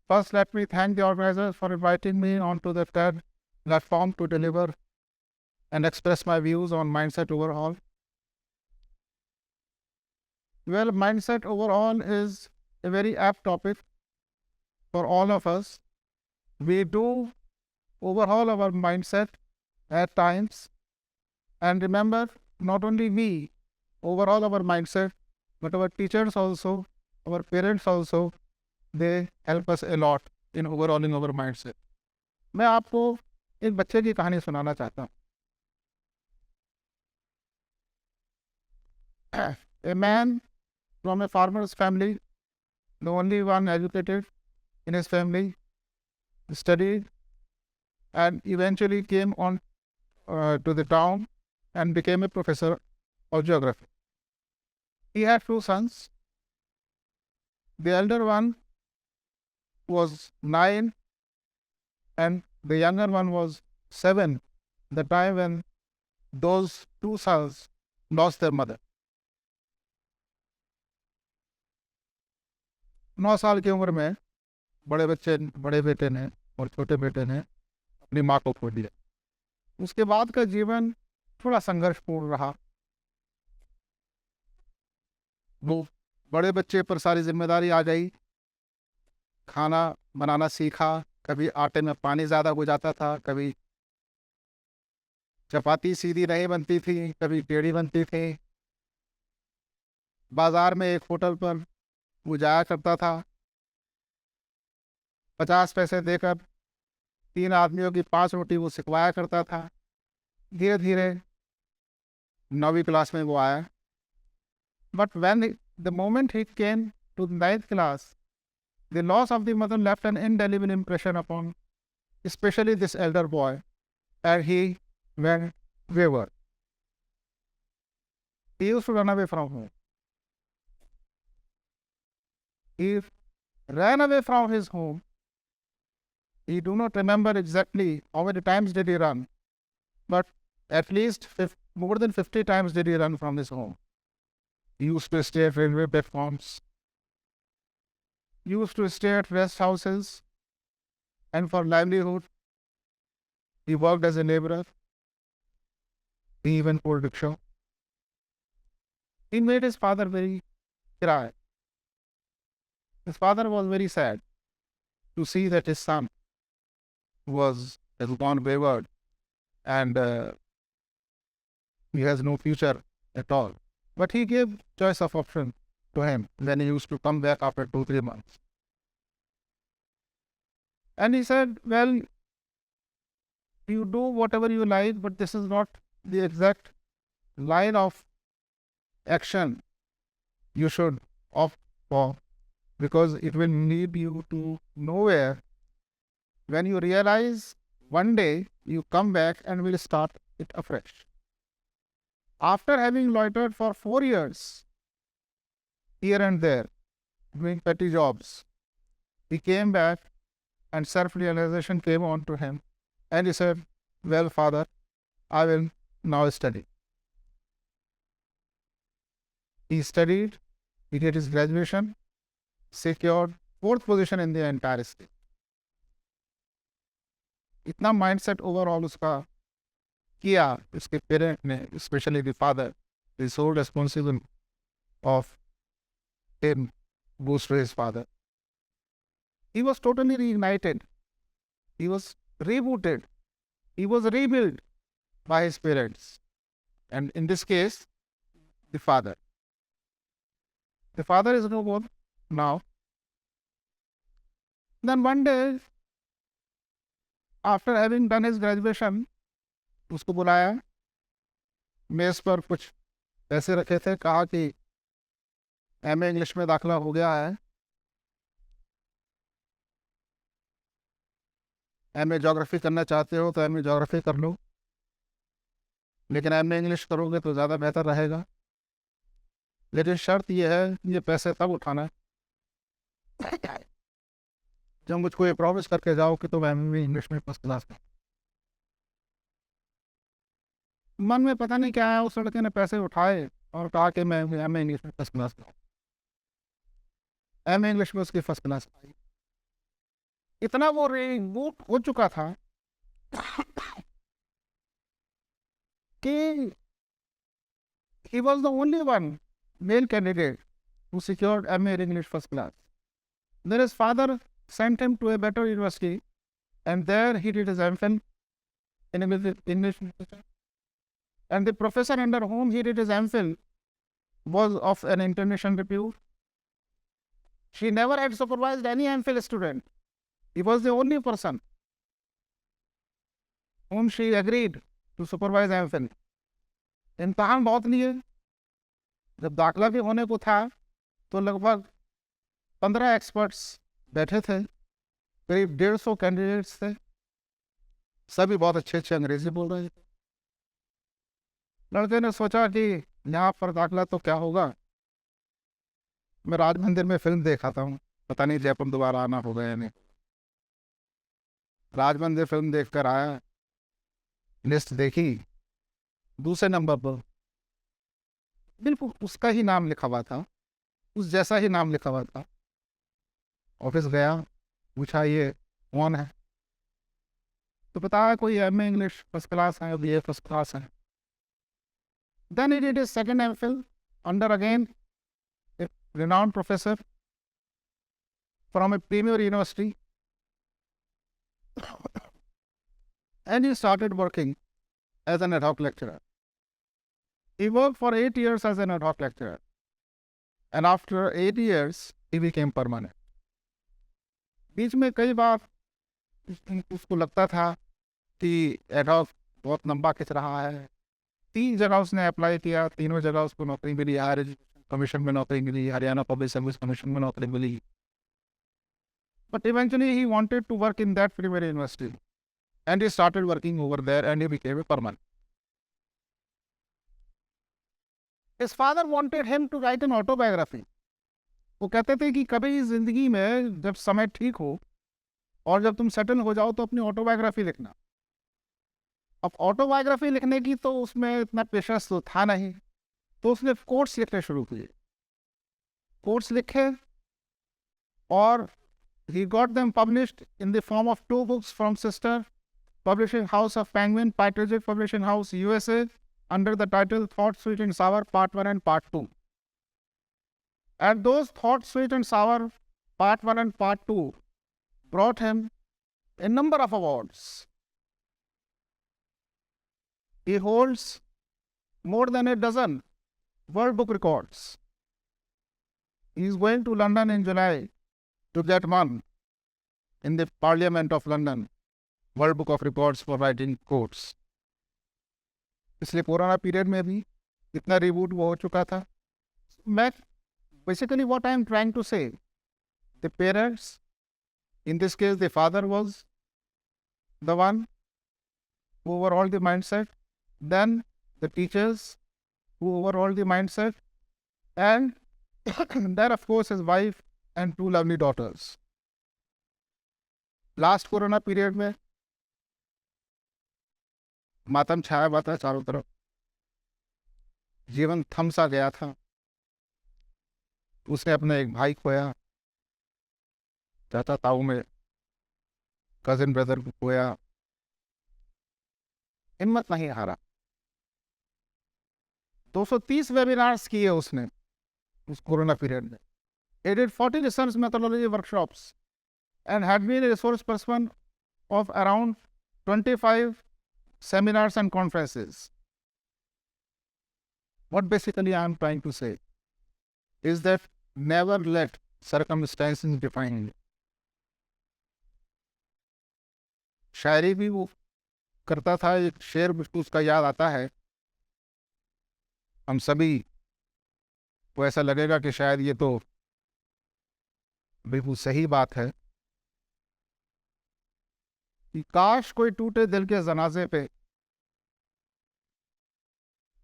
First, let me thank the organizers for inviting me onto the TED platform to deliver and express my views on mindset overhaul. Well, mindset overhaul is a very apt topic for all of us. We do overhaul our mindset at times. And remember, not only we overhaul our mindset, but our teachers also, our parents also, they help us a lot in overhauling our mindset. मैं आपको एक बच्चे की कहानी सुनाना चाहता हूँ. A man from a farmer's family, the only one educated in his family, studied and eventually came on to the town and became a professor of geography. He had two sons. The elder one was 9 and the younger one was 7, the time when those two sons lost their mother. 9 साल की उम्र में बड़े बेटे ने और छोटे बेटे ने अपनी माँ को खो दिया. उसके बाद का जीवन थोड़ा संघर्षपूर्ण रहा. वो बड़े बच्चे पर सारी जिम्मेदारी आ गई. खाना बनाना सीखा. कभी आटे में पानी ज़्यादा हो जाता था, कभी चपाती सीधी नहीं बनती थी, कभी टेढ़ी बनती थी. बाजार में एक होटल पर वो जाया करता था. 50 पैसे देकर 3 आदमियों की 5 रोटी वो सिखवाया करता था. धीरे धीरे 9वीं क्लास में वो आया. But when the moment he came to the 9th class, the loss of the mother left an indelible impression upon especially this elder boy, and he went wayward. He used to run away from home. He ran away from his home. He do not remember exactly how many times did he run, but at least more than 50 times did he run from his home. He used to stay at railway platforms, used to stay at rest houses, and for livelihood, he worked as a laborer. He even pulled rickshaw. He made his father very cry. His father was very sad to see that his son has gone wayward and he has no future at all. But he gave choice of option to him when he used to come back after 2-3 months. And he said, well, you do whatever you like, but this is not the exact line of action you should opt for, because it will lead you to nowhere. When you realize one day you come back and will start it afresh. After having loitered for 4 years, here and there, doing petty jobs, he came back and self-realization came on to him. And he said, well, father, I will now study. He studied, he did his graduation, secured 4th position in the entire state. इतना mindset overall उसका किया. उसके parent ने, specially the father, the sole responsible of him goes to his father. He was totally reignited. He was rebooted. He was rebuilt by his parents. And in this case, the father. The father is no more now. Then one day, after having done his graduation, उसको बुलाया. मेज पर कुछ पैसे रखे थे. कहा कि एमए इंग्लिश में दाखिला हो गया है. एमए ज्योग्राफी करना चाहते हो तो एमए ज्योग्राफी कर लो, लेकिन एमए इंग्लिश करोगे तो ज़्यादा बेहतर रहेगा. लेकिन शर्त यह है, ये पैसे तब उठाना जब मुझको ये प्रॉमिस करके जाओ कि तुम एमए इंग्लिश में फर्स्ट क्लास कर. मन में पता नहीं क्या है, उस लड़के ने पैसे उठाए और कहा कि मैं एमए इंग्लिश में फर्स्ट क्लास करूँ. एमए इंग्लिश में उसकी फर्स्ट क्लास आई. इतना वो रिबूट हो चुका था कि he was the only one male candidate who secured MA in English first class. Then his father sent him to a better university, and there he did his MPhil in English literature. And the professor under whom he did his MPhil was of an international repute. She never had supervised any MPhil student. He was the only person whom she agreed to supervise MPhil. इम्तहान बहुत लिए। जब दाखिला भी होने को था तो लगभग 15 एक्सपर्ट्स बैठे थे, करीब 150 कैंडिडेट्स थे, सभी बहुत अच्छे अच्छे अंग्रेजी बोल रहे थे। लड़के ने सोचा कि यहाँ पर दाखिला तो क्या होगा, मैं राज मंदिर में फिल्म देखा था, पता नहीं जयपुर दोबारा आना होगा या नहीं। राज मंदिर फिल्म देखकर आया, लिस्ट देखी, दूसरे नंबर पर बिल्कुल उसका ही नाम लिखा हुआ था, उस जैसा ही नाम लिखा हुआ था। ऑफिस गया, पूछा ये कौन है, तो बताया कोई MA इंग्लिश फर्स्ट क्लास है, BA फर्स्ट क्लास है। Then he did his second MPhil under again a renowned professor from a premier university, and he started working as an ad hoc lecturer. He worked for 8 years as an ad hoc lecturer, and after 8 years he became permanent. बीच में कई बार उसको लगता था कि ad hoc बहुत लंबा खिंच रहा है। 3 जगह उसने अप्लाई किया, तीनों जगह उसको नौकरी मिली, हायर एजुकेशन कमीशन में नौकरी मिली, हरियाणा पब्लिक सर्विस कमीशन में नौकरी मिली। But eventually he wanted to work in that primary university, and he started working over there, and he became a permanent. His father wanted him to write an autobiography. वो कहते थे कि कभी जिंदगी में जब समय ठीक हो और जब तुम सेटल हो जाओ तो अपनी ऑटोबायोग्राफी लिखना। अब ऑटोबायोग्राफी लिखने की तो उसमें इतना पेशेंस तो था नहीं, तो उसने कोट्स लिखने शुरू किए। कोट्स लिखे और he got them published in the form of 2 books from sister publishing house of Penguin, Pitagoric Publishing House, USA, under the title Thought Sweet and Sour Part 1 and Part 2. And those Thought Sweet and Sour Part 1 and Part 2 brought him a number of awards. He holds more than a dozen World Book records. He is going to London in July to get one in the Parliament of London, World Book of Records for writing quotes. इसलिए पुराना period में भी इतना reboot वो हो चुका था। मैं basically what I am trying to say, the parents, in this case the father was the one who overhauled the mindset, then the teachers who overhauled the mindset, and then of course his wife and 2 lovely daughters. Last corona period में मातम छाया हुआ था चारों तरफ, जीवन थम सा गया था। उसने अपने एक भाई खोया, चाचा ताऊ में कजिन ब्रदर को खोया, हिम्मत नहीं हारा। 230 वेबिनार्स किए उसने उस कोरोना पीरियड में। He did 40 research methodology workshops and had been a resource person of around 25 seminars and conferences. What basically I am trying to say is that never let circumstances define you. शायरी भी वो करता था, एक शेर मुझको उसका याद आता है। हम सभी को ऐसा लगेगा कि शायद ये तो बिल्कुल सही बात है कि काश कोई टूटे दिल के जनाजे पे,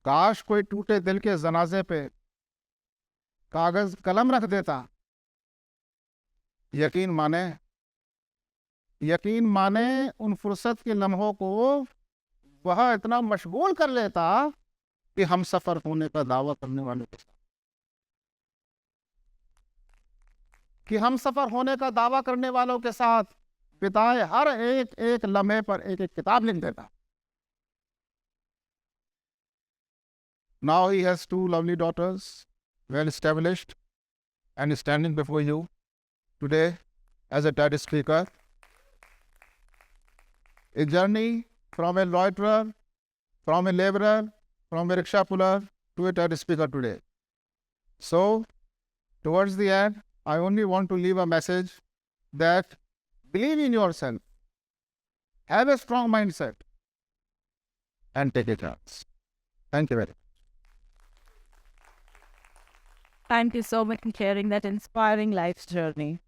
काश कोई टूटे दिल के जनाजे पे कागज कलम रख देता, यकीन माने उन फुर्सत के लम्हों को वह इतना मशगूल कर लेता कि हम सफर होने का दावा करने वालों के साथ, कि हम सफर होने का दावा करने वालों के साथ पिताएं हर एक एक लम्हे पर एक एक किताब लिख देता. Now he has two lovely daughters, well established, and standing before you today as a TED speaker. A journey from a loiterer, from a laborer, from a rickshaw puller to a TED speaker today. So, towards the end, I only want to leave a message that believe in yourself, have a strong mindset, and take a chance. Thank you very much. Thank you so much for sharing that inspiring life's journey.